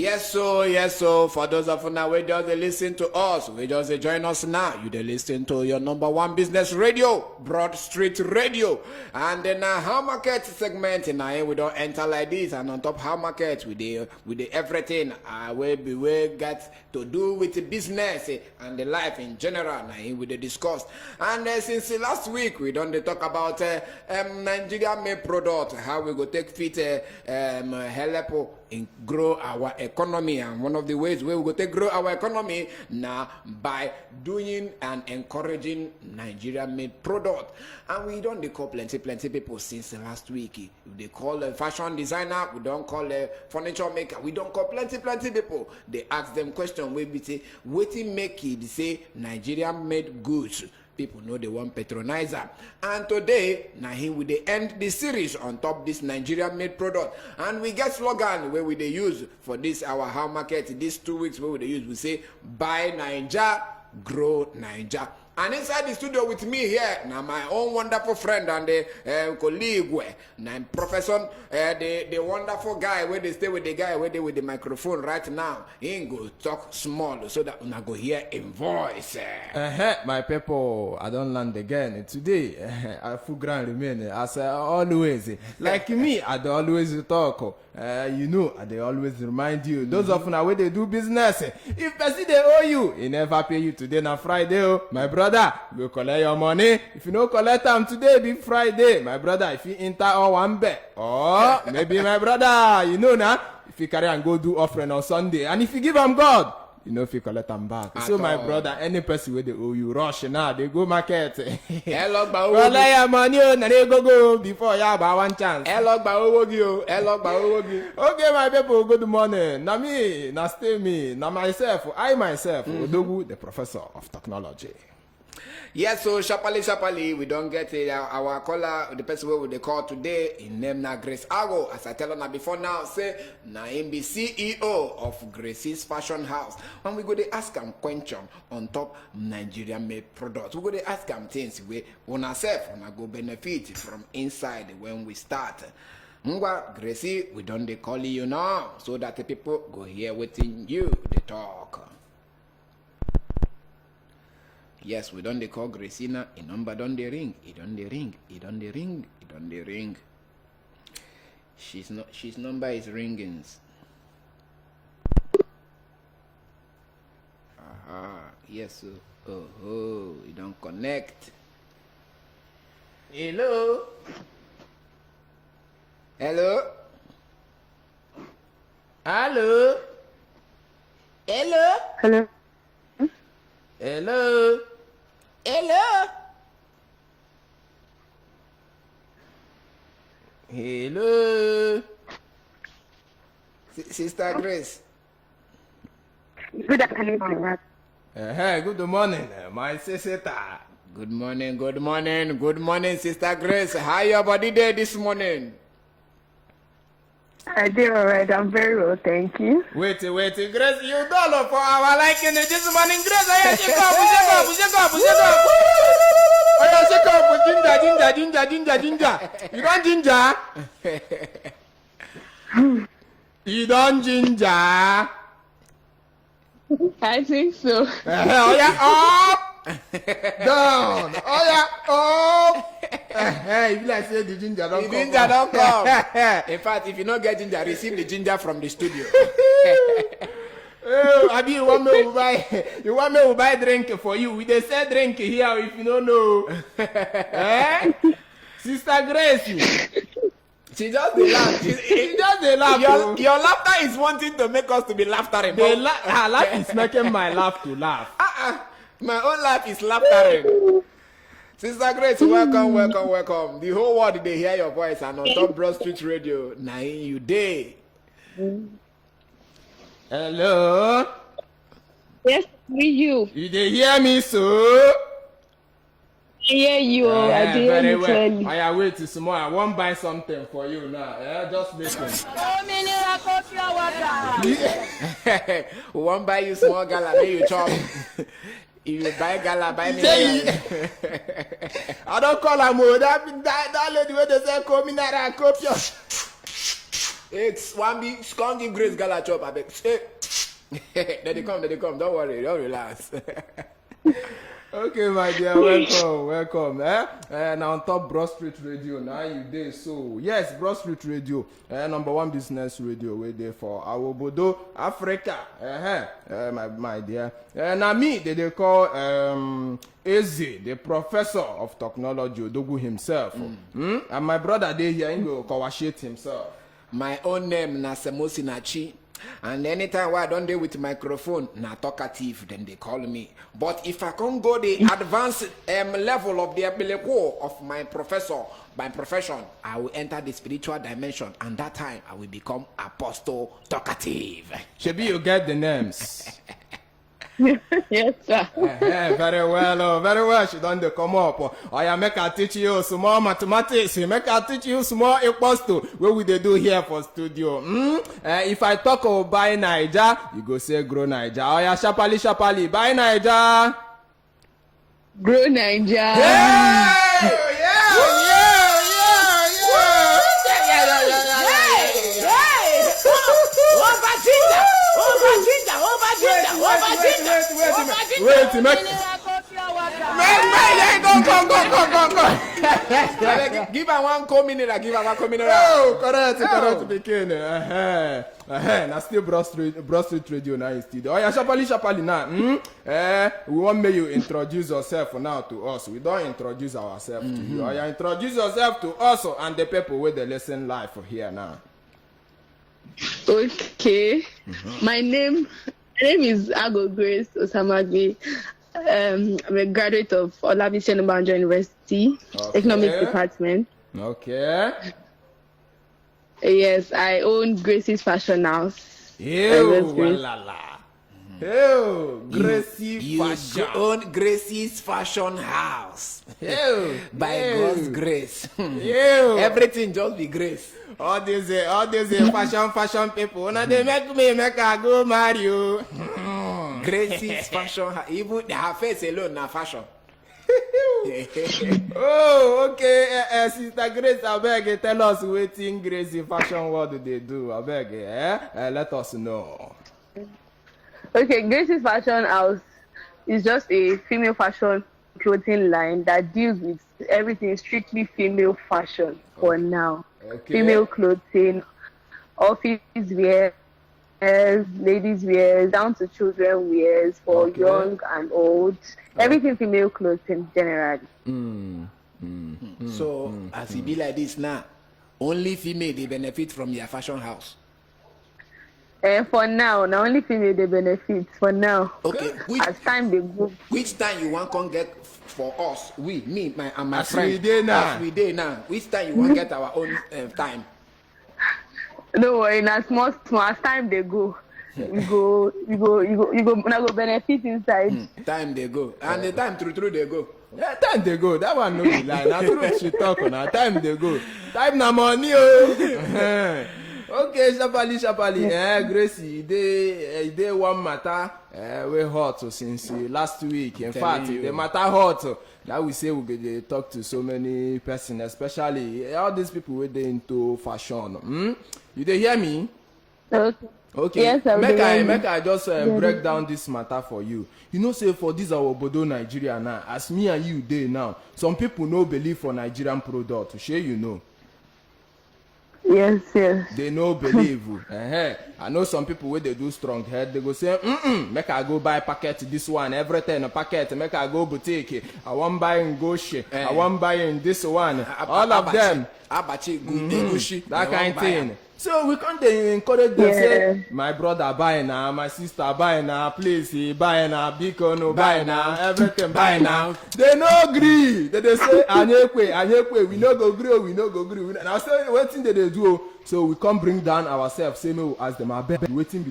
Yes, so for those of you now, we just listen to us, we just join us now. You they listen to your number one business radio, Broad Street Radio. And then how market segment, now we don't enter like this. And on top how market, we the everything we get to do with the business and the life in general. Now we they discuss. And since last week, we don't talk about Nigeria made product, how we go take fit help in grow our economy. And one of the ways we will take grow our economy now by doing and encouraging Nigeria made product. And we don't call plenty people since last week. They call a fashion designer, we don't call a furniture maker, we don't call plenty people. They ask them question, we say waiting make it say Nigeria made goods. People know they want patronizer. And today, now here we they end the series on top this Nigeria made product. And we get slogan where we they use for this our how market, these 2 weeks where we they use, we say buy Naija, grow Naija. And inside the studio with me here, now my own wonderful friend and the colleague, now Professor, the wonderful guy where they stay with the guy where they with the microphone right now. He ain't go talk small so that we go hear in voice. My people, I don't land again. Today, I full ground remain as always. Like me, I do always talk. You know, I they always remind you. Those of now where they do business. If person they owe you, he never pay you today na Friday. Oh, my brother, go collect your money. If you no collect them today, be Friday. My brother, if you enter all one bet, or maybe my brother, you know now, if you carry and go do offering on Sunday, and if you give them God, you know if you collect them back. So my brother, any person where they owe you, rush now, they go market. Collect your money, and they go before you have one chance. Okay, my people, good morning. Now me, now stay me, now myself, I myself, Odogu, the professor of technology. Yes, so sharply, we don't get our caller, the person who they call today, in name na Grace Ago. As I tell her before now, say, na him be CEO of Gracey's Fashion House. And we go to ask him question on top Nigerian made products. We go to ask him things we on ourselves, and go benefit from inside when we start. Ngwa, Gracey, we don't they call you now, so that the people go hear within you, they talk. Yes, we don't they call Gracina. A number don't they ring. It don't they ring. She's number is ringing. Yes. Oh, you don't connect. Hello. Hello. Hello. Sister Grace. Good afternoon. Good morning, my sister. Good morning, Sister Grace. How your body there this morning? I do alright. I'm very well, thank you. Wait, Grace, you dollar for our liking this morning, Grace. I shake up, ginger. You don't ginger? You don't ginger? I think so. Oh yeah, up, down. Oh yeah, up. If you like say the ginger don't come. Ginger don't come. In fact, if you don't get ginger, receive the ginger from the studio. Oh, Abi, you want me to buy drink for you? We dey sell drink here if you don't know. Sister Grace. She just dey laugh. She just dey laugh. Your laughter is wanting to make us to be laughtering. Her laugh is making my laugh to laugh. My own laugh is laughtering. Sister Grace, welcome. The whole world they hear your voice and on top Broad Street Radio. Now you day. Hello. Yes, you. You dey hear me so? I hear you. I do very hear you well. clearly. I wait till tomorrow. I won't buy something for you now. Just listen. We won't buy you small gala, then you chop. If you buy gala, buy me. I don't call her more. That lady where they say come in and copy. It's one big skunky Grace Gala chop. I beg. Hey. There they come. Don't worry. Don't relax. Okay, my dear, welcome. Now on top Broad Street Radio, now you there. So yes, Broad Street Radio, number one business radio we there for our Bodo Africa. My dear. Now me, they call Eze, the professor of technology, Odogu himself. And my brother there here, he go Kawashit himself. My own name na Semosi Nachi. And anytime I don't deal with microphone, na talkative, then they call me. But if I can't go the advanced level of the ability of my professor, my profession, I will enter the spiritual dimension, and that time I will become apostle talkative. Shebi, you get the names. Yes, sir. Very well. She done the come up. I make her teach you small mathematics. Make her teach you small equals to what we they do here for studio. If I talk about buy Niger, you go say grow Niger. Oh yeah, sharply, buy Niger. Grow Niger. Yeah. Wait, go. Give her 1 minute. Give her 1 minute. Oh, correct, begin. Now still Broad Street Radio now in studio. Oh yeah, sharply now. We want me you introduce yourself now to us. We don't introduce ourselves to you. Oh yeah, introduce yourself to us and the people with the lesson live here now. Okay. My name is Grace Osamagbe. I'm a graduate of Olabisi Onabanjo University, Economics Department. Okay. Yes, I own Gracey's Fashion House. Gracey Fashion. You own Gracey's Fashion House. By God's grace. Everything just be grace. All these fashion people. Now they make I go marry you. Gracey's Fashion House. Even her face alone na fashion. Oh, okay. Sister Grace, I beg, tell us wetin Gracey Fashion World they do. I beg, let us know. Okay, Gracey's Fashion House is just a female fashion clothing line that deals with everything strictly female fashion for now. Okay. Female clothing, office wear, ladies wears, down to children wears for young and old. Everything female clothing generally. So as it be like this now, only female they benefit from your fashion house. For now, only female they benefit for now. Okay. As time they go. Which time you want to get for us? Me, and my as friend. We dey now. As we dey now. Which time you want to get our own time? No worry, na small as time they go. You go benefit inside. Time they go. And the time through they go. Yeah, time they go. That one no be lie. Na true she talk on. Time they go. Time na money oh. Okay, sharply. Gracey, they one matter we hot since last week. In fact, the matter hot. That we say we get talk to so many persons, especially all these people with they into fashion. You they hear me? Okay. Yes, make I just break down this matter for you. You know, say for this our Bodo Nigeria now, as me and you dey now, some people no believe for Nigerian product. Sure, you know. Yes. They no believe. I know some people where they do strong head, they go say, make I go buy packet this one, everything a packet, make I go boutique. I want buy in Goshi, I want buy in this one. All of them. That kind of thing. So we can't encourage them say, my brother buy now, my sister buy now, please buy now, Bikono buy now, everything buy now. They no agree. They say, Anyekwe, we no go agree. And I say, what thing they do? So we can't bring down ourselves, say no, as them are waiting be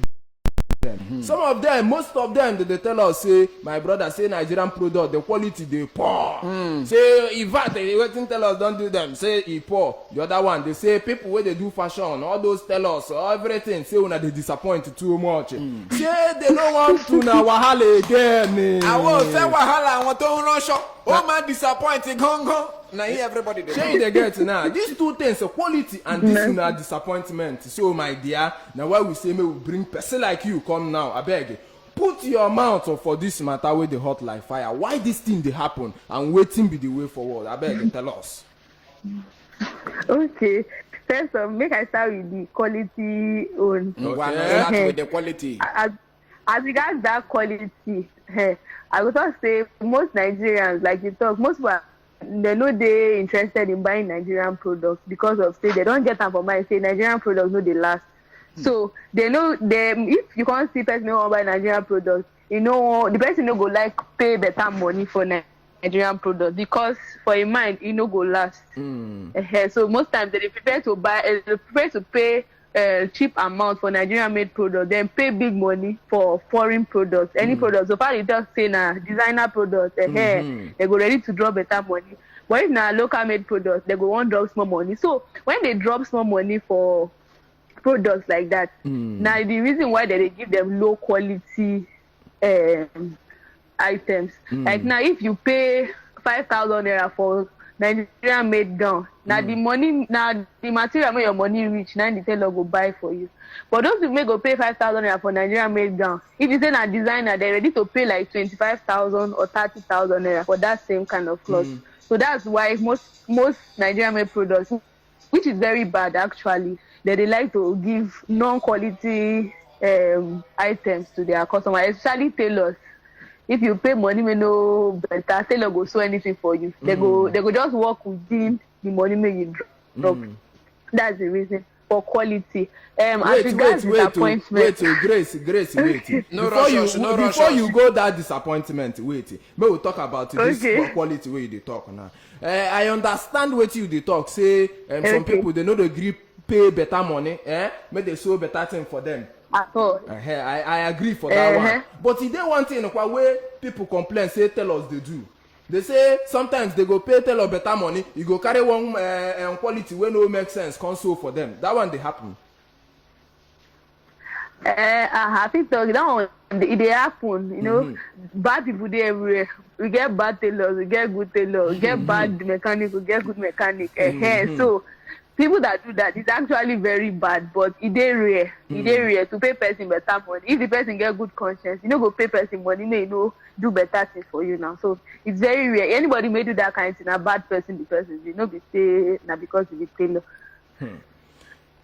them. Some of them, most of them, they tell us, say, my brother, say Nigerian product, the quality they poor. Say, if that, they waiting tell us, don't do them. Say, he poor. The other one, they say, people where they do fashion, all those tell us, everything, say, when they disappoint too much. Say, they don't want to na wahala again. I won't say wahala, I want to run shop. Oh man, disappointing, gong. Now here everybody. Change the get now. These two things, quality and this na disappointment. So my dear, now why we say me we bring person like you come now. I beg you. Put your mouth for this matter with the hot like fire. Why this thing they happen and waiting be the way forward? I beg you, tell us. Okay. First of, make I start with the quality own. Okay. Start with the quality. As regards that quality, I would just say most Nigerians, like you talk, most people they know they interested in buying Nigerian products because of say they don't get them for mind. Say Nigerian products no they last. So they know them if you can't see person who buy Nigerian products, you know the person no go like pay better money for Nigerian products because for a mind it no go last. So most times they prepare to buy, they prepare to pay cheap amount for Nigerian made products, then pay big money for foreign products. Any products. So far they just say na designer products, they go ready to drop better money. But if na local made products, they go want drop small money. So when they drop small money for products like that, now the reason why they give them low quality items. Like now if you pay 5,000 naira for Nigerian made gown, now the money, now the material where your money reach, now the tailor go buy for you. But those who may go pay 5,000 naira for Nigerian made gown, if you say a designer, they're ready to pay like 25,000 or 30,000 naira for that same kind of cloth. So that's why most Nigerian made products, which is very bad actually, that they like to give non-quality items to their customers, especially tailors. If you pay money, we know better. Tailor go sew anything for you. They go just work within the money may you drop. That's the reason for quality. As regards disappointment. Wait, Grace, wait. Before you go that disappointment, wait. May we talk about this quality way they talk now. I understand what you they talk. Say some people they know they agree pay better money. May they sew better thing for them. At all. I agree for that one. But if they want thing where people complain, say tell us they do. They say sometimes they go pay tell us better money, you go carry one quality where no make sense, console for them. That one they happen. I think that one they happen, you know. Bad people there everywhere. We get bad tailors, we get good tailors, we get bad mechanic, we get good mechanic. So people that do that is actually very bad, but it is rare. It is rare to pay person better money. If the person get good conscience, you know, go pay person money, may know do better things for you now. So it's very rare. Anybody may do that kind of thing. A bad person, the person, you know, be say now because it's a tailor.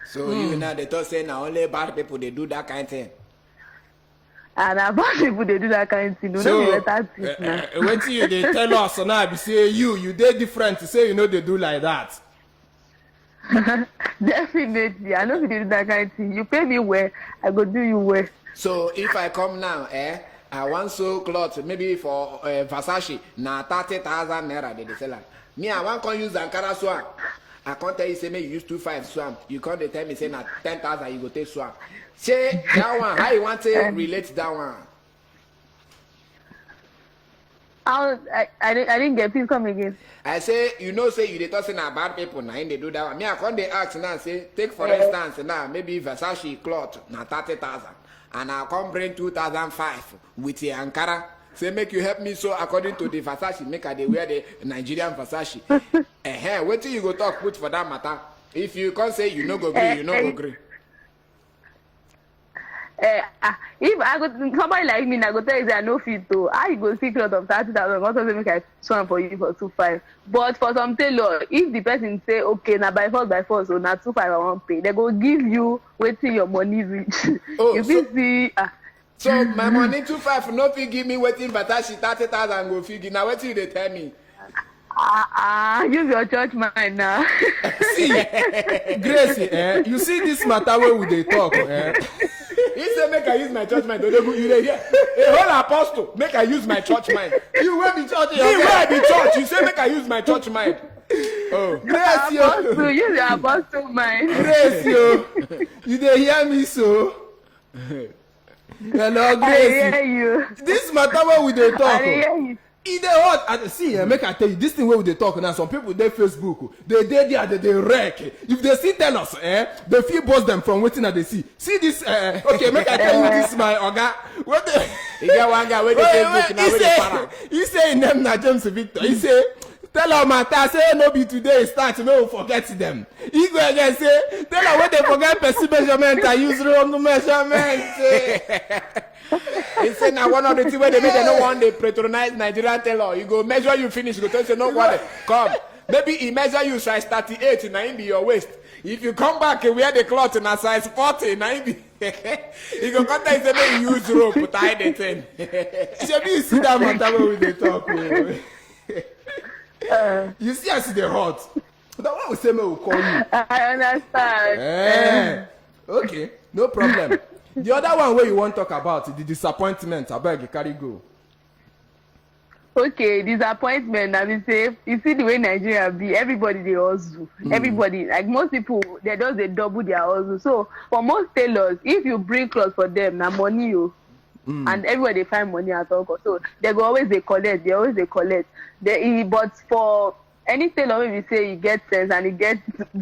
So even now they thought say now only bad people they do that kind of thing. And bad people they do that kind of thing. No, so, be better things now. Wait till you they tell us now, be say you they different to say you know they do like that. Definitely, I know if you do that kind of thing. You pay me well, I go do you well. So if I come now, I want sew cloth maybe for Versace na 30,000 naira they sell am. Me I want come use Ankara swam. I can't tell you say me you use 25 swam. You can't tell me say na 10,000 you go take swam. Say that one how you want to relate that one? I didn't get. Please come again. I say, you know, say you they talk say na bad people now, they do that one. Me, I come they ask now, say, take for instance now, maybe Versace cloth na 30,000, and I come bring 2005 with the Ankara. Say make you help me so according to the Versace, make I they wear the Nigerian Versace. Wait till you go talk put for that matter. If you can't say you no go agree, you no go agree. If I go somebody like me, I go tell you that I no fit to. I go see cloth of 30,000. Also say make I swan for you for 2.5. But for some tailor, if the person say okay, now by force, so now 2.5 I won't pay. They go give you waiting your money reach. Oh, you so, see. So my money 2.5 no fit give me waiting, but that she 30,000 go figure. Now what you they tell me? Use your church mind now. See, Gracie, you see this matter where would they talk? He said, make I use my church mind. You dey hear? A whole apostle, make I use my church mind. You will be church. Me where I be church. You say, make I use my church mind. Oh, Grace, you use your apostle mind. Grace, you dey hear me so? Hello, Grace. I hear you. This matter where we dey talk. I hear you. e dey hot. And see, make I tell you, this thing wey we dey talk now, some people dey Facebook, they dey there, they wreck. If they see tell us, they fit bust them from wetin I dey see. See this, okay, make I tell you this, my oga. What the? You get one guy wey dey Facebook now wey dey para. He say him name na James Victor. He say, tell am matter say no be today start, no we forget them. He go again say, tell am when they forget person measurement, I use wrong measurement. He say na one of the things where they make them no one dey patronize Nigerian tailor. You go measure you finish, you go tell you say no worry, come. Maybe he measure you size 38, na him be your waist. If you come back and wear the cloth na size 40, na him be. He go come tell you say make you use rope tie the thing. Shebi you see that matter wey we dey talk. You see as e dey hot. That one we say make we call you. I understand. Okay, no problem. The other one where you want to talk about the disappointment, abeg you carry go. Okay, disappointment. I mean, say you see the way Nigeria be, everybody they hustle. Everybody, like most people, they just they double their hustle. So for most tailors, if you bring clothes for them, na money you. And everybody find money at all cost. So they go always they collect. They always they collect. But for any tailor when we say you get sense and you get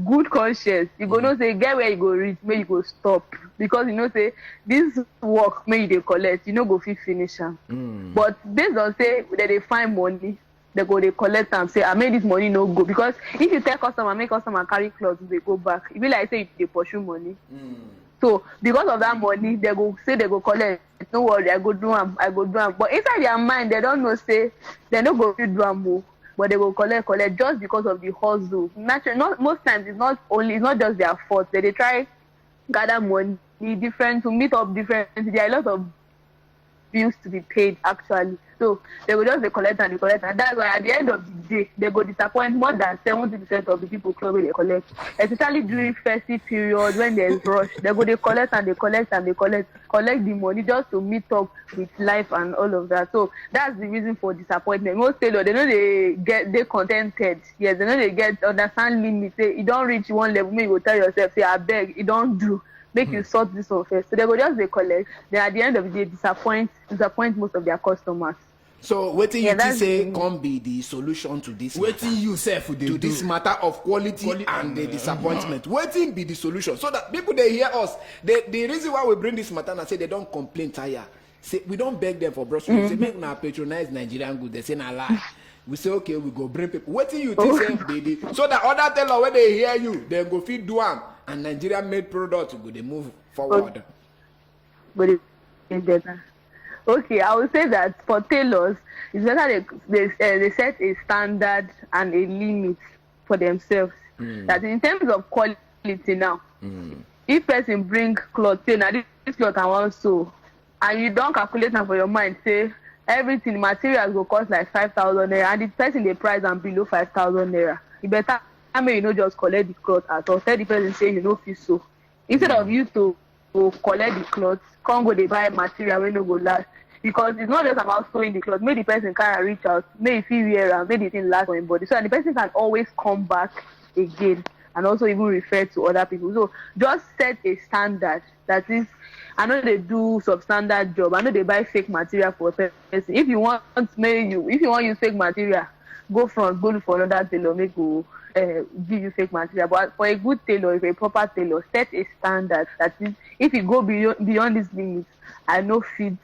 good conscience, you go know say get where you go reach, where you go stop. Because you know say this work may they collect, you know go fit finish am. But based on say that they find money, they go they collect and say I made this money no go. Because if you tell customer, make customer carry clothes, they go back. It be like say they pursue money. So because of that money, they go say they go collect. No worry, I go do am. But inside their mind, they don't know say they no go do am more. But they will collect just because of the hustle. Naturally, most times it's not just their fault. They try gather money different to meet up different. There are a lot of bills to be paid actually. So they will just they collect, and that's why at the end of the day they go disappoint more than 70% of the people club they collect. Especially during festive period when there's rush, they go they collect the money just to meet up with life and all of that. So that's the reason for disappointment. Most tailors, they know they contented. Yes, they know they get understand limits. Say you don't reach one level, maybe you go tell yourself, say I beg, you don't do. Make you sort this one first. So they go just they collect. Then at the end of the day disappoint most of their customers. So what you say can be the solution to this Waiting you say to this matter of quality and the disappointment. Waiting be the solution so that people they hear us. The reason why we bring this matter and say they don't complain tire. Say we don't beg them for brochure. We say make now patronize Nigerian goods. They say na lie. We say okay, we go bring people. Waiting you think say baby. So that other tailor when they hear you, they go feed do am and Nigerian made products go they move forward. But it's better. Okay, I would say that for tailors, it's better they set a standard and a limit for themselves. That in terms of quality now, if person bring cloth, say now this cloth I want so, and you don't calculate now for your mind, say everything materials will cost like 5,000 naira, and the person they price and below 5,000 naira. You better you know just collect the cloth at all. Tell the person say you know feel so. Instead of you to collect the cloth, come go they buy material when no go last. Because it's not just about sewing the cloth. Make the person kind of reach out, make it feel wear and make the thing last on his body. So the person can always come back again and also even refer to other people. So just set a standard. That is, I know they do substandard job. I know they buy fake material for a person. If you want use fake material, go look for another tailor, make go give you fake material. But for a good tailor, if a proper tailor, set a standard. That is, if you go beyond this limit, I know fit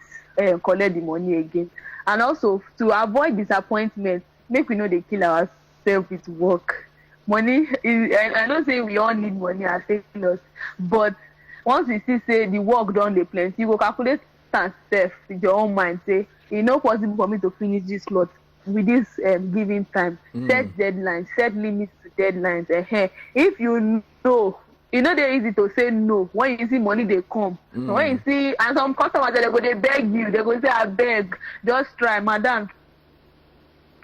collect the money again. And also to avoid disappointment, make we know they kill ourselves with work. Money is, I don't say we all need money as tailors, but once you see say the work done the plenty, you go calculate and self with your own mind. Say it's not possible for me to finish this cloth with this given time. Set deadlines, set limits to deadlines. If you know. You know they're easy to say no when you see money they come. So when you see and some customers they beg you, they go say I beg, just try, madam.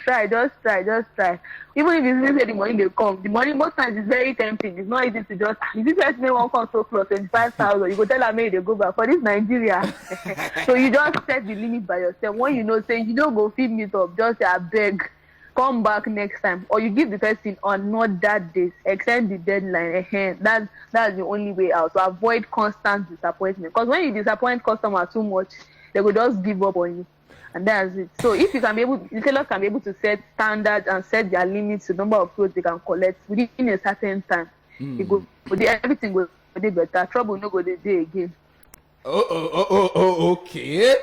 Just try. Even if you see the money they come, the money most times is very tempting. It's not easy to just if this person won't come so close 25,000, you go tell them hey, they go back for this Nigeria. So you just set the limit by yourself. When you know say you don't go feed me up, just say I beg. Come back next time, or you give the person on not that day, extend the deadline. That's the only way out to avoid constant disappointment. Because when you disappoint customers too much, they will just give up on you. and that's it. So if you can be able, the tailors can be able to set standards and set their limits to the number of clothes they can collect within a certain time. It go, everything will be better. Trouble no go the day again. Okay.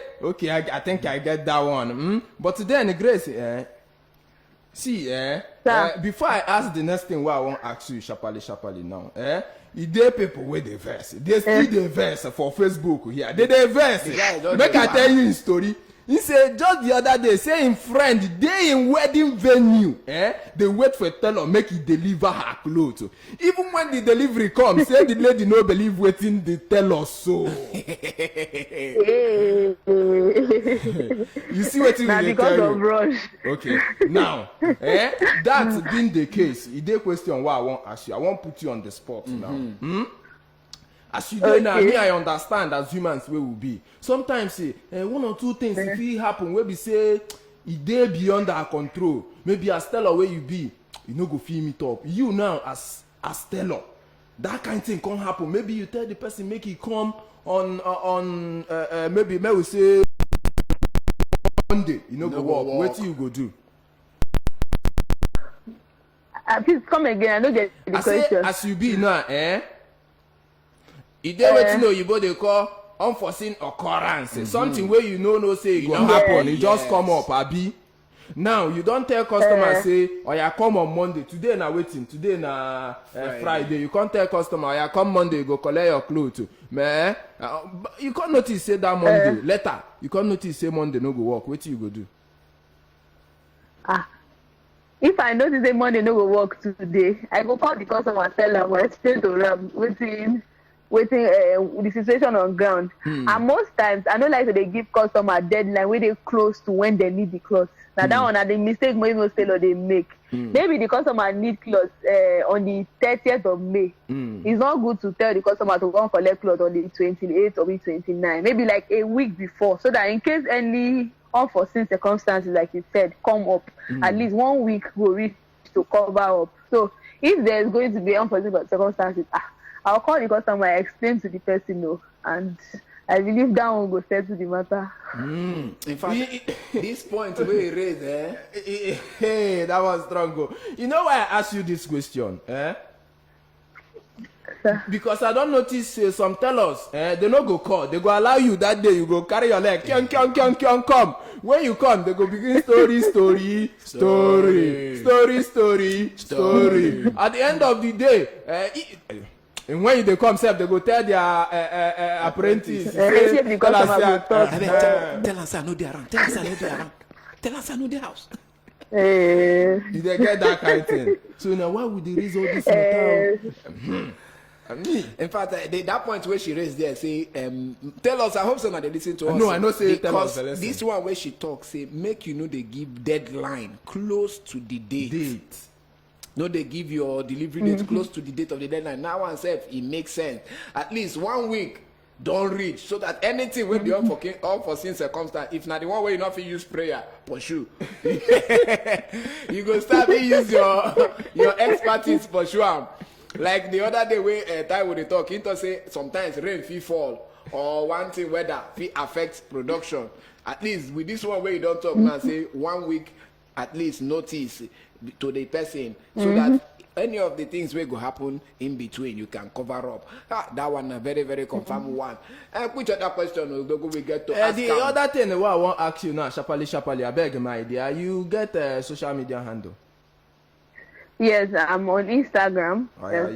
I think I get that one. But then, Grace, before I ask the next thing, what I want to ask you, sharply now, you dey people with the verse. They still the verse for Facebook here. They verse. Make I tell you a story. He said just the other day, say him friend, they in wedding venue, they wait for a tailor make he deliver her clothes. Even when the delivery comes, say the lady no believe waiting the tailor so. You see what you now because of rush. Okay, now, that's been the case. It dey question what I want ask you. I want put you on the spot now. As you do now, me I understand as humans we will be. Sometimes one or two things if it happen, where we say it dey beyond our control. Maybe as tailor where you be, you no go feel me top. You now as tailor, that kind of thing can happen. Maybe you tell the person make it come on maybe we say Monday. You know go work. What you go do? Please come again. I don't get the question. Say as you be now, e dey wetin oyibo dey call unforeseen occurrence. Something where you know say e go happen, e just come up abi. Now you don tell customer say oya come on Monday. Today na wetin? Today na Friday. You can't tell customer oya come Monday you go collect your clothes. Man, you can't notice say that Monday later. You can't notice say Monday no go work. Wetin you go do? If I notice say Monday no go work today, I go call the customer and tell am, explain to am waiting the situation on ground. And most times I don't like to they give customer deadline where they close to when they need the clothes. Now that one are the mistake most tailor they make. Maybe the customer need clothes on the 30th of May. It's not good to tell the customer to go and collect clothes on the 28th or the 29th. Maybe like a week before, so that in case any unforeseen circumstances, like you said, come up, at least 1 week will reach to cover up. So if there's going to be unforeseen circumstances, I'll call the customer, explain to the person, and I believe that one will settle the matter. In fact, this point where you raised, hey, that was strong. You know why I asked you this question? Because I don't notice some tailors, they no go call. They go allow you that day, you go carry your leg, come. When you come, they go begin story. At the end of the day, and when they come, they go tell their apprentice. Tell us I know they around. Tell us I know the house. You they get that kind of thing. So now why would they raise all this matter? In fact, that point where she raised there, say, tell us. I hope so now they listen to us. No, I know. Say tell us. This one where she talks, say, make you know they give deadline close to the date. No, they give your delivery date close to the date of the deadline. Now, one self, it makes sense. At least 1 week don't reach, so that anything with the unforeseen circumstance, if not the one where you not use prayer, pursue. You go start to use your expertise pursue. Like the other day where time we talk, into say sometimes rain fit fall or one thing weather fit affect production. At least with this one where you don't talk now, say 1 week at least notice to the person, so that any of the things will go happen in between you can cover up. That one a very very confirmed one. Which other question we get to ask? The other thing what I want to ask you now, sharply, I beg my dear, you get a social media handle? Yes, I'm on Instagram.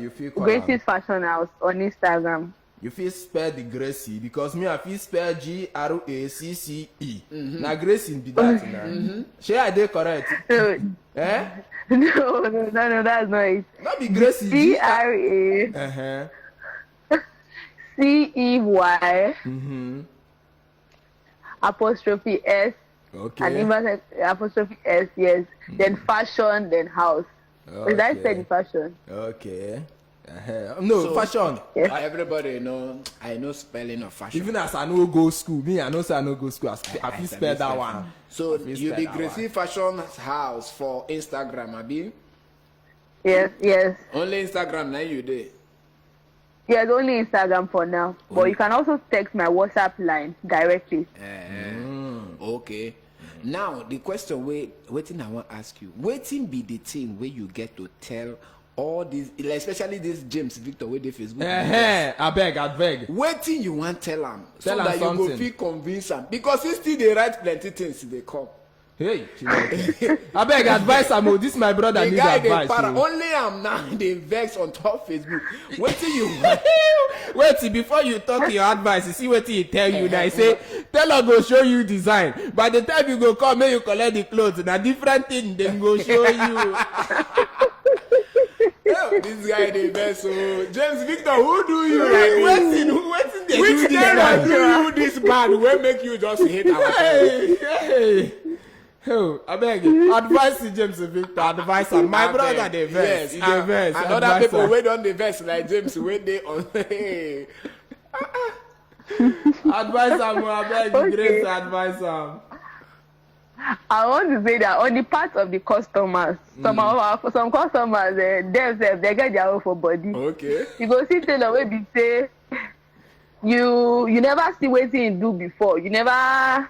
You feel Gracey's Fashion House on Instagram. You feel spell the Gracey, because me I feel spell Gracce. Now Gracey be that now. Share I dey correct? No, that's not it. Not be Gracey. CRACEY apostrophe S. Okay. And even apostrophe S, yes. Then fashion, then house. Okay. Did I say the fashion? Okay. No, so, fashion. Yes. Everybody know, I know spelling of fashion. Even as I know go school, I know say I know go school. I feel spell that one. So you be Gracey Fashion House for Instagram, abi? Yes. Only Instagram now you do. Yes, only Instagram for now. But you can also text my WhatsApp line directly. Okay. Now the question waiting I want to ask you. Waiting be the thing where you get to tell all these, especially this James Victor where they Facebook. I beg. Waiting you want tell him so Tell am that something. you go feel convince him because he still they write plenty things they come. Hey, I beg advice am. This my brother The need guy advice. they para only am now they vex on top Facebook. Waiting you want. Wait before you talk your advice, you see what he tell you. Now he say, Tailor go show you design. By the time you go come, make you collect the clothes. Na different thing then go show you. Yo, this guy they vex so James Victor, who do you like this? Waiting they Which do this tailor guy? do you this bad wey make you just hate our Hey. Oh, I beg you. Advice to James Victor. Advice am. My brother dey vex. He dey vex. And other people wey don dey vex like James wey dey on. Advice am. I beg you. Grace advice am. I want to say that on the part of the customers, some customers, themselves, they get their own for body. Okay. You go see tailor wey be say you never see wetin he do before. You never,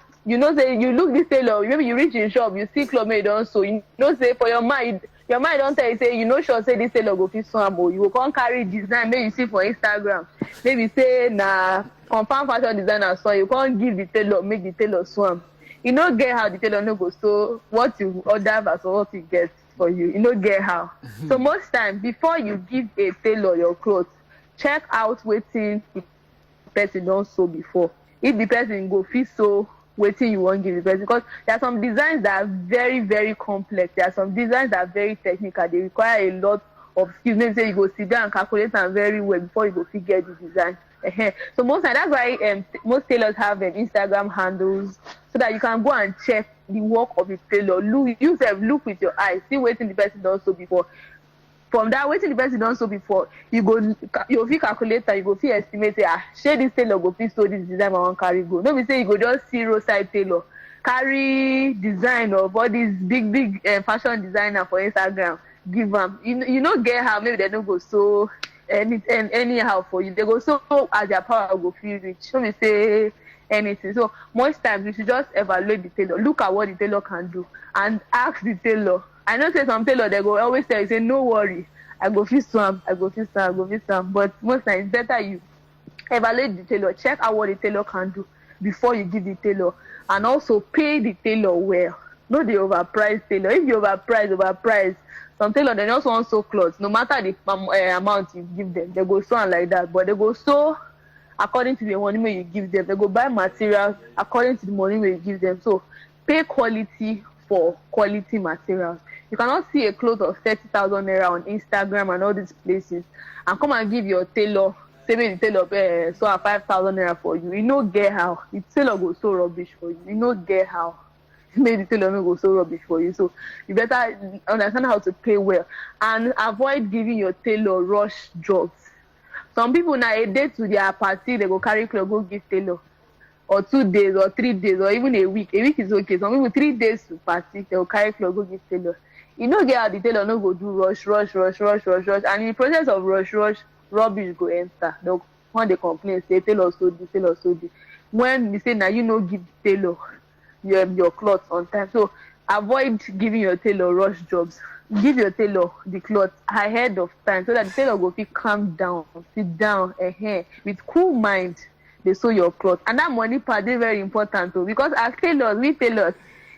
say you look this tailor, maybe you reach in shop, you see cloth wey don sew. You know say for your mind don tell you say you no sure say this tailor go fit sew am o. You go come carry design make you see for Instagram. Maybe say na confirm fashion designer sew. You come give the tailor make the tailor sew am. You no get how the tailor no go sew what you order versus what you get for you. You no get how. So most time before you give a tailor your clothes, check out wetin the person don sew before. If the person go fit sew wetin you wan give the person, because there are some designs that are very very complex. There are some designs that are very technical. They require a lot of skills. Maybe say you go sit down and calculate am very well before you go fit get the design. So most time that's why most tailors have Instagram handles so that you can go and check the work of the tailor. Look with your eyes, see wetin the person don sew before. From that wetin the person don sew before, you fit calculate and you go fit estimate say shey this tailor go fit sew this design I wan carry go. No be say you go just see roadside tailor carry design of all these big fashion designer for Instagram give am. You no get how maybe they no go sew anyhow for you. They go sew as their power go fit reach. No be say anything. So most times you should just evaluate the tailor, look at what the tailor can do, and ask the tailor. I know say some tailor they go always tell you say no worry, I go fit sew am, I go fit sew am. But most times it's better you evaluate the tailor, check out what the tailor can do before you give the tailor, and also pay the tailor well. No dey overprice tailor. If you overprice, some tailor they just want sew clothes. No matter the amount you give them, they go sew am like that. But they go sew according to the money wey you give them. They go buy materials according to the money wey you give them. So pay quality for quality materials. You cannot see a cloth of 30,000 naira on Instagram and all these places and come and give your tailor, say make the tailor sew 5,000 naira for you. You no get how. The tailor go sew rubbish for you. You no get how. Maybe the tailor no go sew rubbish for you. So you better understand how to pay well and avoid giving your tailor rush jobs. Some people now a day to their party, they go carry cloth, go give tailor. Or 2 days or 3 days or even a week. A week is okay. Some people 3 days to party, they will carry cloth, go give tailor. You no get how the tailor no go do rush. And in the process of rush, rubbish go enter. They'll when they complain, say tailor so this. When they say now you no give tailor your clothes on time. So avoid giving your tailor rush jobs. Give your tailor the cloth ahead of time so that the tailor go fit calm down, sit down, with cool mind. They sew your cloth, and that money part is very important too, because as tailors,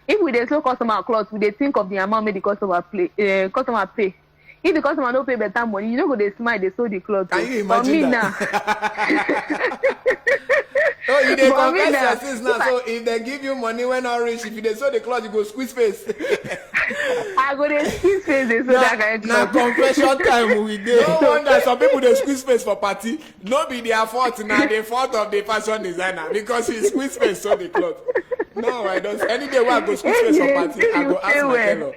if we dey sew customer cloth, we dey think of the amount wey the customer pay. If the customer no pay better money, you no go dey smile dey sew the cloth. Can you imagine that? Oh, you dey confess your sins now. So if they give you money when not rich, if you dey sew the cloth, you go squeeze face. I go dey squeeze face dey sew that kind of Now cloth. confession time we dey. No wonder some people dey squeeze face for party. No be their fault, na the fault of the fashion designer because he squeeze face sew the cloth. No, I don't. Any day when I go squeeze face for party, I go ask my tailor.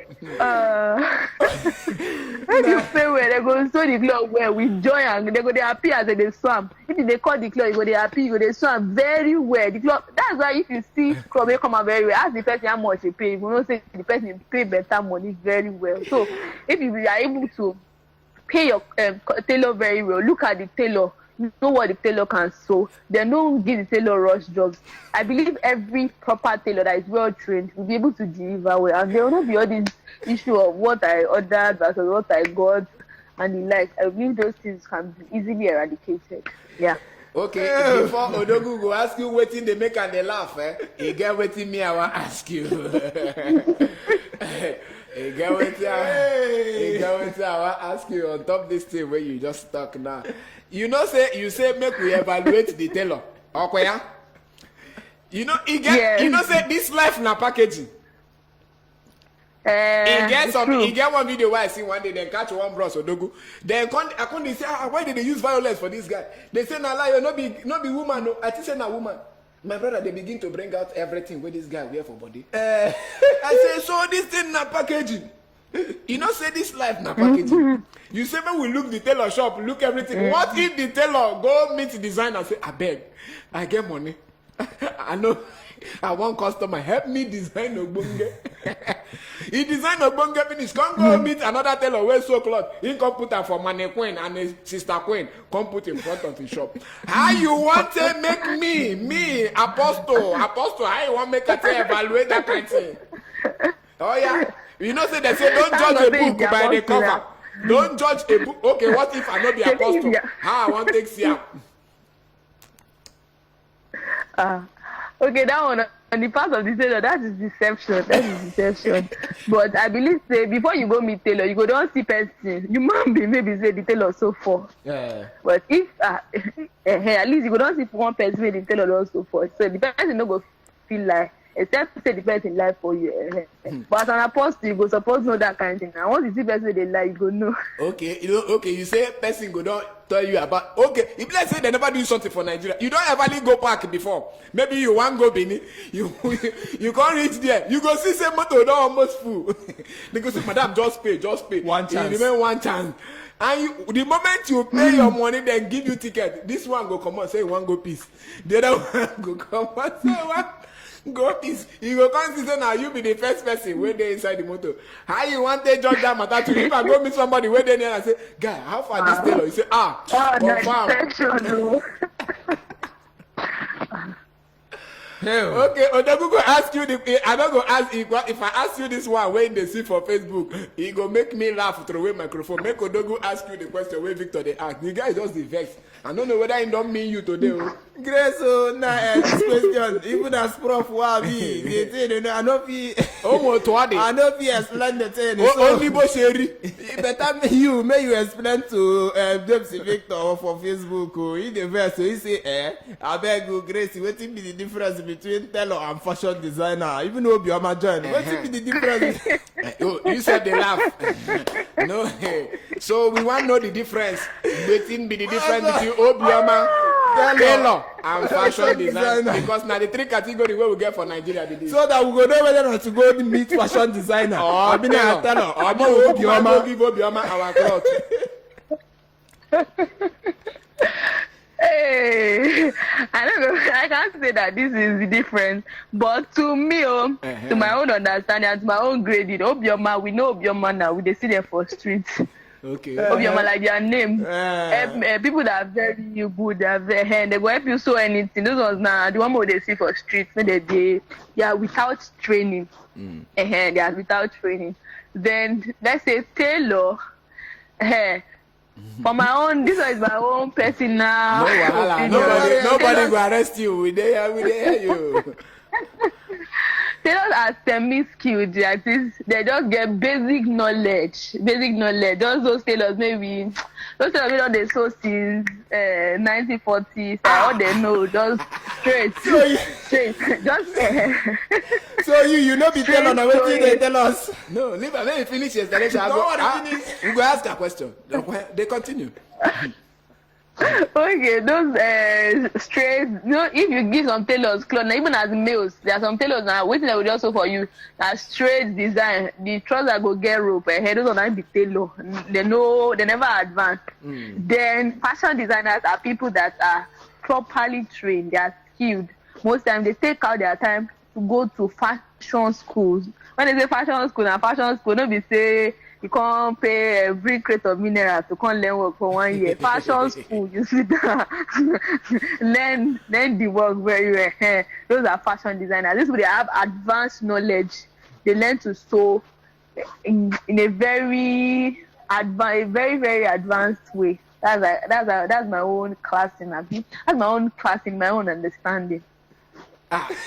If you pay well, they go sew the cloth well with joy and they go dey happy as they swam. If they cut the cloth, you go dey happy, you go dey swam very well. The cloth. That's why if you see cloth wey come out very well, ask the person how much he pay. You know say the person pay better money very well. So if you are able to pay your tailor very well, look at the tailor. know what the tailor can sew. They don't give the tailor rush jobs. I believe every proper tailor that is well trained will be able to deliver well, and there will not be all this issue of what I ordered versus what I got and the like. I believe those things can be easily eradicated. Yeah. Okay, before Odogu go ask you wetin dey make am dey laugh, e get wetin me I wan ask you. E get wetin I wan ask you on top this thing wey you just talk now. You say make we evaluate the tailor. Okoya. You know say this life na packaging. He get one video where I see one day they catch one bros Odogu. Then I couldn't say why did they use violence for this guy? They say na lie, no be woman, no. I think say na woman. My brother, they begin to bring out everything where this guy wear for body. I say, so this thing na packaging. You know, say this life na packaging. You say when we look the tailor shop, look everything. What if the tailor go meet the designer and say, I beg, I get money. I know I want customer help me design Ogbonge. He design Ogbonge finish. Come go meet another tailor wear so cloth. He come put her for mannequin and his sister queen. Come put in front of the shop. How you want to make me apostle? How you want make her evaluate that kind of thing? Oh yeah. You know, say they say don't judge a book by the cover. Don't judge a book. Okay, what if I not be apostle? How I want to see her? Okay, that one on the part of the tailor, that is deception. But I believe say before you go meet tailor, you go don't see person. You might be maybe say the tailor so far. Yeah. But if at least you go don't see one person with the tailor don't so far. So the person no go feel like except say the person lie for you. But as an apostle, you go supposed to know that kind of thing. And once you see person they lie, you go know. Okay, you say person go don't tell you about. Okay, if let's say they never do something for Nigeria, you don't ever go park before. Maybe you want go Benin, you can't reach there. You go see say motor don't almost full. They go say, madam, just pay. One chance. You remain one chance. And the moment you pay your money, then give you ticket. This one go come out, say one go peace. The other one go come out, say one go peace. You go come see say now you be the first person where they inside the motor. How you want to judge that matter to? If I go meet somebody where they near and say, guy, how far this tailor? You say, confirm. Okay, Odagu go ask you I don't go ask if I ask you this one when they see for Facebook, he go make me laugh throw away microphone. Make Odagu ask you the question where Victor they ask. The guy just the vex. I don't know whether he don't mean you today. Grace, this question, even as Prof Wabi, they say, I know if explain the thing. Only Bosheri. Better you explain to James Victor for Facebook. In the verse, he say, I beg you, Grace, what be the difference between tailor and fashion designer? Even though you're my joint, what be the difference? You said they laugh. No, so we want to know the difference. Between the difference between Obioma, tailor, and fashion designer. Because now the three categories where we get for Nigeria. So that we go know whether not to go meet fashion designer. Or tailor. Or Obioma give Obioma our cloth. Hey, I don't know. I can't say that this is the difference, but to me, to my own understanding, and to my own grading, Obioma, we know Obioma now. We see them for streets. Okay. Obioma like their name. People that are very good, they are very they go help you sew anything. Those ones now, the one where they see for streets, they are without training. They are without training. Then let's say tailor. For my own, this is my own personal. No wahala. Nobody will arrest you. We there you. Tailors are semi-skilled, like this. They just get basic knowledge. Just those tailors maybe. Those tailors don't they sew since 1940s. All they know, just straight. Just. So you know be tailor now. What they tell us? No, leave. Let me finish your explanation. We go ask a question. They continue. Okay, those straight. If you give some tailors clothes, even as males, there are some tailors now waiting that will also for you. That straight design, the trouser go get rope. Those are not be tailor. They never advance. Then fashion designers are people that are properly trained. They are skilled. Most times they take out their time to go to fashion schools. When they say fashion school, no be say you can't pay a big crate of minerals to come learn work for 1 year. Fashion school, you sit down, learn the work very well. Those are fashion designers. This way they have advanced knowledge. They learn to sew in a very very advanced way. That's my own class in Abi. That's my own class in my own understanding.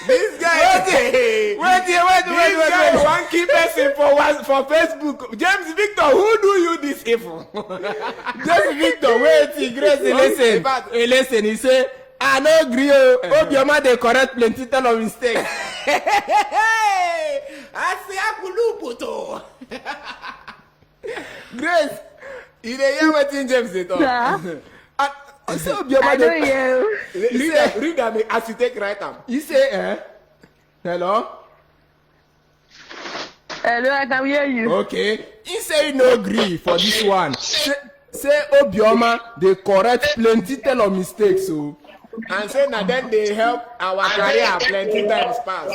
This guy, wait. this guy one key person for Facebook. James Victor, who do you this evil? James Victor, wait, Gracey, listen. He say, I no agree. Hope your man they correct plenty ton of mistakes. I say akuluputo. Grace, You dey hear wetin James dey talk? I say hope your I man know they... you. Read am as you take write am. You say, hello? Hello, I can hear you. Okay. He say he no agree for this one. Say Obioma they correct plenty ton of mistakes. So. And say na then they help our career plenty times pass.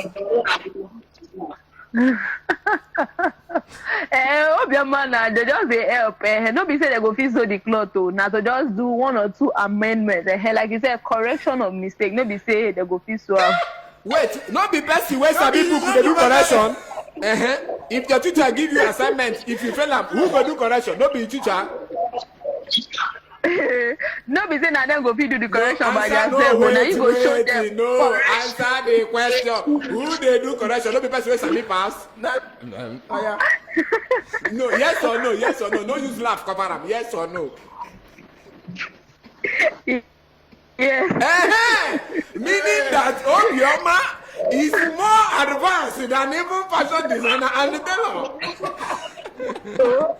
Obioma na they just dey help. No be say they go fit sew the cloth o. Na to just do 1 or 2 amendments. Like you said, correction of mistake. No be say they go fit sew am. Wait, no be person wey sabi book dey do correction. If your teacher give you assignment, if you fail am, who go do correction? No be your teacher. No be say na them go fit do the correction by themselves. No, Na you go show them. No, answer the question. Who dey do correction? No be person wey sabi pass. No, yes or no, yes or no. No use laugh cover am. Yes or no. Yeah. Meaning that Obioma is more advanced than even fashion designer and the tailor.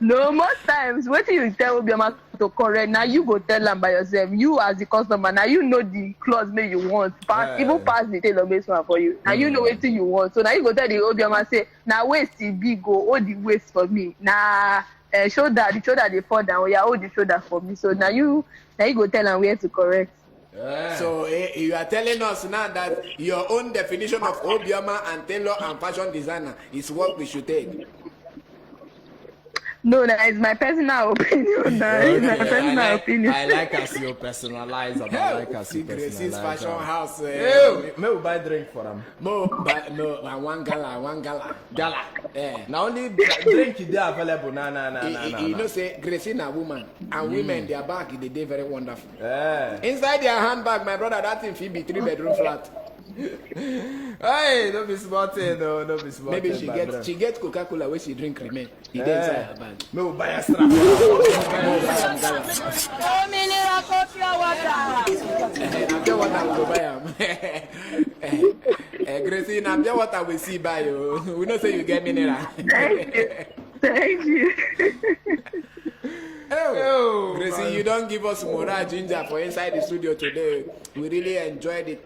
No, most times wetin you tell Obioma to correct, now you go tell am by yourself. You as the customer, now you know the clothes wey you want. Even pass the tailor based one for you. Now you know wetin you want. So now you go tell the Obioma say, na waist e big go, hold the waist for me. Na shoulder, the shoulder dey fall down. Oya, hold the shoulder for me. So now you go tell am where to correct. So you are telling us now that your own definition of Obioma and tailor and fashion designer is what we should take. No, that is my personal opinion. That is my personal opinion. I like as you personalize. I like as you Gracey's personalize. fashion house. May we buy drink for them? No, one gala. Now only drink is there available. No. You know, say Gracey na woman, and women their bag they dey very wonderful. Yeah. Inside their handbag, my brother, that thing fit be 3-bedroom flat. Hey, don't be smarting, no, don't be smarting. Maybe she get Coca-Cola where she drink remain. He dey inside her bag. Me will buy a strap. Pure water we go buy am. Gracey, na pure water we see buy you. We know say you get mineral. Thank you. Oh, Gracey, you don't give us moral ginger for inside the studio today. We really enjoy the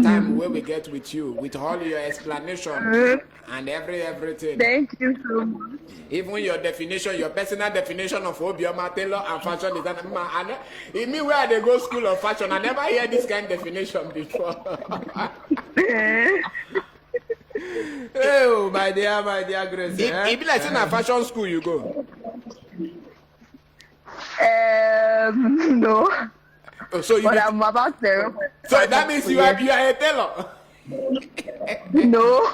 time where we get with you, with all your explanation and everything. Thank you so much. Even your definition, your personal definition of Obioma, tailor, and fashion designer. In me, where they go school of fashion, I never hear this kind of definition before. Oh, my dear Gracey. It be like saying a fashion school you go. No. Oh, so But I'm about to. So that means you are a tailor. No.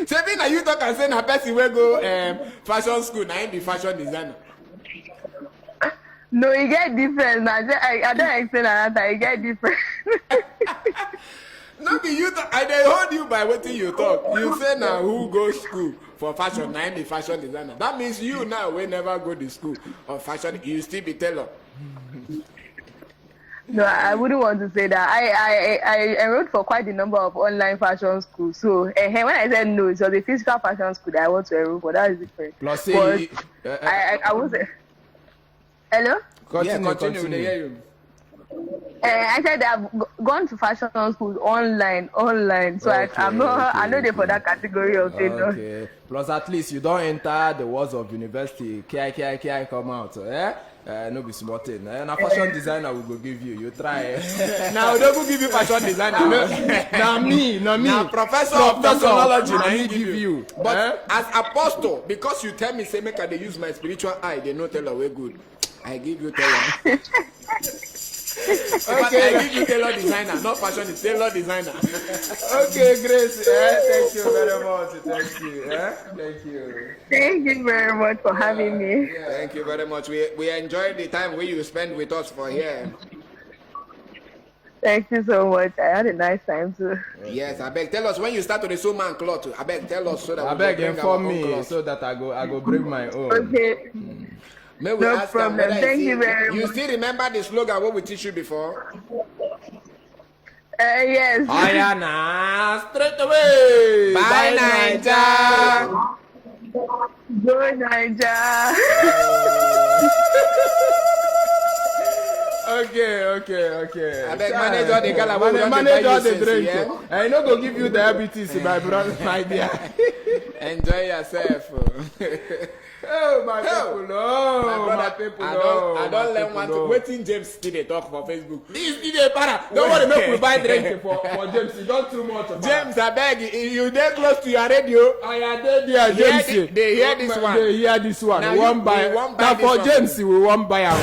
So now you talk and say na person will go fashion school, now be fashion designer. No, you get different. I don't explain that. I get different. No be you talk, I dey hold you by wetin you talk. You say now who go school for fashion, now be fashion designer. That means you now will never go to school of fashion, you still be tailor. No, I wouldn't want to say that. I enrolled for quite a number of online fashion schools. So when I said no, it was a physical fashion school that I want to enroll for. That is different. Plus, say I was. Hello? Continue. They hear you. I said I've gone to fashion schools online. So okay, I know they for that category of things. Okay. Plus, at least you don't enter the walls of university. Kai come out. no be small thing. Na fashion designer we go give you. You try. Now we don't give you fashion designer. Na me. Now professor of technology, na na me him give you. But as apostle, because you tell me say make I dey use my spiritual eye, they no tell her way good. I give you tailor. But I give you tailor designer, not fashion, it's tailor designer. Okay, Grace. Thank you very much. Thank you. Thank you. Thank you very much for having me. Thank you very much. We enjoyed the time where you spend with us for here. Thank you so much. I had a nice time too. Yes, I beg. Tell us when you start to the sew man cloth. I beg. Tell us so that I we beg go bring inform our own me cloth. so that I go bring my own. Okay. May we No ask problem. them whether Thank you very you much. still remember the slogan what we teach you before? Yes. Ayana, straight away. Bye, Naija. Go Niger. Okay. I beg manage all the gala wey we don dey manage buy all you the since, drink. yeah? I no go give you diabetes, my brother, my dear. Enjoy yourself. Oh, my people, no. My brother, My people, I don't learn one thing. Wetin James still dey talk for Facebook. This DJ para. Don't worry, make we buy drink for James. You don't too much. James, I beg you dey close to your radio. I dey there, James. They hear this one. They hear this one. Now We won't buy. we won't buy Now this for one. James, we won't buy am.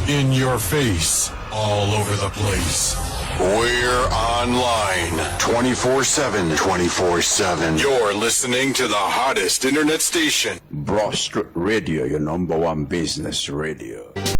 In your face, all over the place. We're online 24/7. 24/7. You're listening to the hottest internet station. Broad Street Radio, your number one business radio.